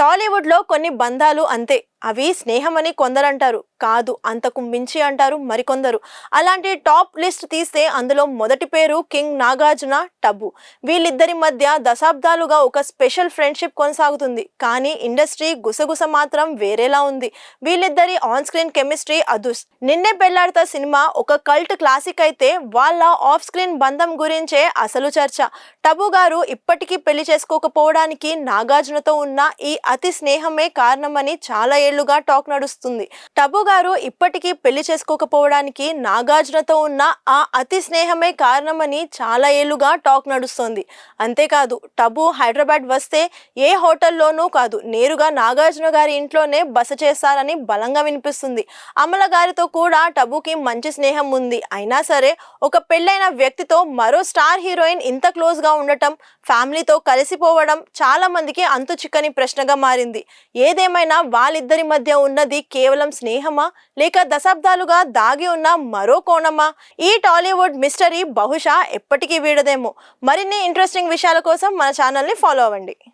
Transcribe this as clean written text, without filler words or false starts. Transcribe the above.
టాలీవుడ్‌లో కొన్ని బంధాలు అంతే. అవి స్నేహమని కొందరంటారు. కాదు, అంతకు మించి అంటారు మరికొందరు. అలాంటి టాప్ లిస్ట్ తీస్తే అందులో మొదటి పేరు కింగ్ నాగార్జున, టబు. వీళ్ళిద్దరి మధ్య దశాబ్దాలుగా ఒక స్పెషల్ ఫ్రెండ్‌షిప్ కొనసాగుతుంది. కానీ ఇండస్ట్రీ గుసగుస మాత్రం వేరేలా ఉంది. వీళ్ళిద్దరి ఆన్ స్క్రీన్ కెమిస్ట్రీ అదుర్స్. 'నిన్నే పెళ్లాడతా' సినిమా ఒక కల్ట్ క్లాసిక్ అయితే వాళ్ళ ఆఫ్ స్క్రీన్ బంధం గురించే అసలు చర్చ. టబు గారు ఇప్పటికీ పెళ్లి చేసుకోకపోవడానికి నాగార్జునతో ఉన్న ఈ అతి స్నేహమే కారణమని చాలా ఏళ్లుగా టాక్ నడుస్తుంది. టబు గారు ఇప్పటికీ పెళ్లి చేసుకోకపోవడానికి నాగార్జునతో ఉన్న ఆ అతి స్నేహమే కారణమని చాలా ఏళ్లుగా టాక్ నడుస్తుంది. అంతేకాదు, టబు హైదరాబాద్ వస్తే ఏ హోటల్లోనూ కాదు, నేరుగా నాగార్జున గారి ఇంట్లోనే బస చేస్తారని బలంగా వినిపిస్తుంది. అమల గారితో కూడా టబుకి మంచి స్నేహం ఉంది. అయినా సరే, ఒక పెళ్ళైన వ్యక్తితో మరో స్టార్ హీరోయిన్ ఇంత క్లోజ్ గా ఉండటం, ఫ్యామిలీతో కలిసిపోవడం చాలా మందికి అంతు చిక్కని ప్రశ్నగా మారింది. ఏదేమైనా వాళ్ళిద్దరి మధ్య ఉన్నది కేవలం స్నేహమా, లేక దశాబ్దాలుగా దాగి ఉన్న మరో కోణమా? ఈ టాలీవుడ్ మిస్టరీ బహుశా ఎప్పటికీ వీడదేమో. మరిన్ని ఇంట్రెస్టింగ్ విషయాల కోసం మన ఛానల్ని ఫాలో అవ్వండి.